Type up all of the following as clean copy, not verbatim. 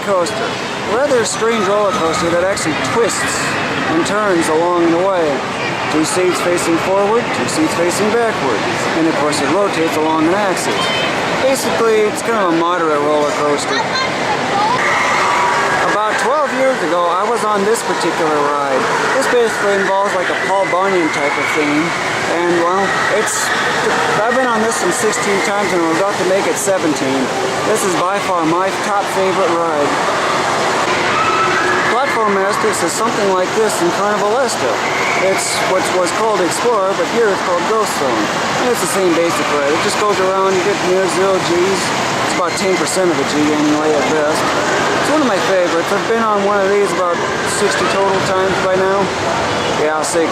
coaster. A rather strange roller coaster that actually twists and turns along the way. 2 seats facing forward, 2 seats facing backward. And of course it rotates along an axis. Basically, it's kind of a moderate roller coaster. About 12 years ago, I was on this particular ride. This basically involves like a Paul Bunyan type of theme. And well, I've been on this one 16 times and I'm about to make it 17. This is by far my top favorite ride. Platform Masters is something like this in Carnival Esta. It's what was called Explorer, but here it's called Ghost Zone. And it's the same basic ride. It just goes around, you get near 0 G's. It's about 10% of a G anyway at best. It's one of my favorites. I've been on one of these about 60 total times by now. Yeah, 60.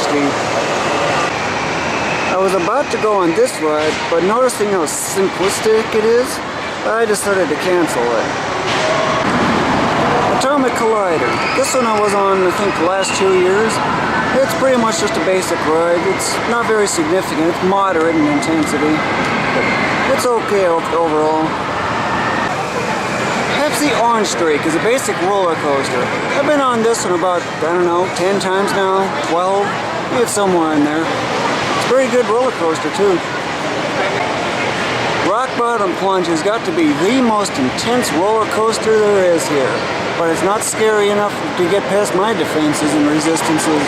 I was about to go on this ride, but noticing how simplistic it is, I decided to cancel it. Atomic Collider. This one I was on, I think, the last 2 years. It's pretty much just a basic ride. It's not very significant. It's moderate in intensity. But it's okay overall. Pepsi Orange Streak is a basic roller coaster. I've been on this one about, I don't know, 10 times now, 12. It's somewhere in there. It's a very good roller coaster too. Rock Bottom Plunge has got to be the most intense roller coaster there is here. But it's not scary enough to get past my defenses and resistances.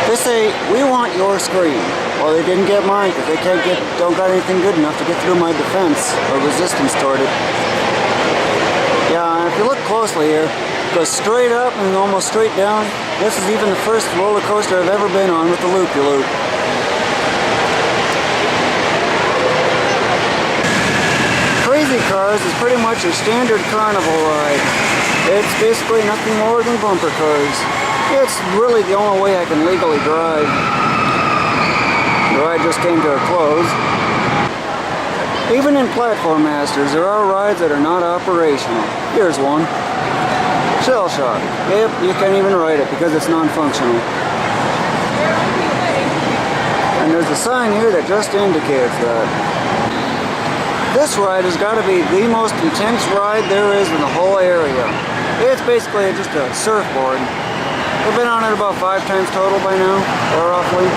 They say, we want your screen. Well, they didn't get mine because they don't got anything good enough to get through my defense or resistance toward it. Yeah, if you look closely here, it goes straight up and almost straight down. This is even the first roller coaster I've ever been on with the loop-de-loop. Crazy Cars is pretty much your standard carnival ride. It's basically nothing more than bumper cars. It's really the only way I can legally drive. The ride just came to a close. Even in Platform Masters, there are rides that are not operational. Here's one. Shell Shock. Yep, you can't even ride it because it's non-functional. And there's a sign here that just indicates that. This ride has got to be the most intense ride there is in the whole area. It's basically just a surfboard. I've been on it about 5 times total by now, or roughly.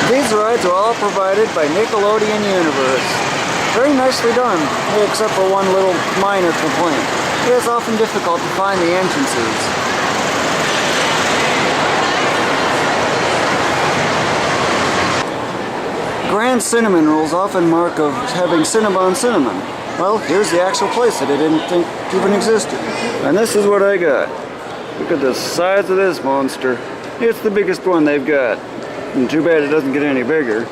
These rides are all provided by Nickelodeon Universe. Very nicely done, except for one little minor complaint. It is often difficult to find the entrances. Grand Cinnamon rolls often mark of having Cinnabon cinnamon. Well, here's the actual place that I didn't think even existed. And this is what I got. Look at the size of this monster. It's the biggest one they've got. And too bad it doesn't get any bigger.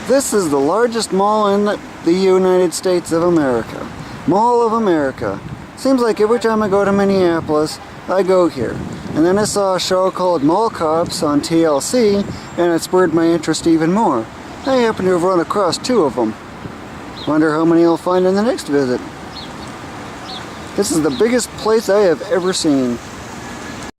This is the largest mall in the United States of America. Mall of America. Seems like every time I go to Minneapolis, I go here. And then I saw a show called Mall Cops on TLC, and it spurred my interest even more. I happen to have run across 2 of them. Wonder how many I'll find in the next visit. This is the biggest place I have ever seen.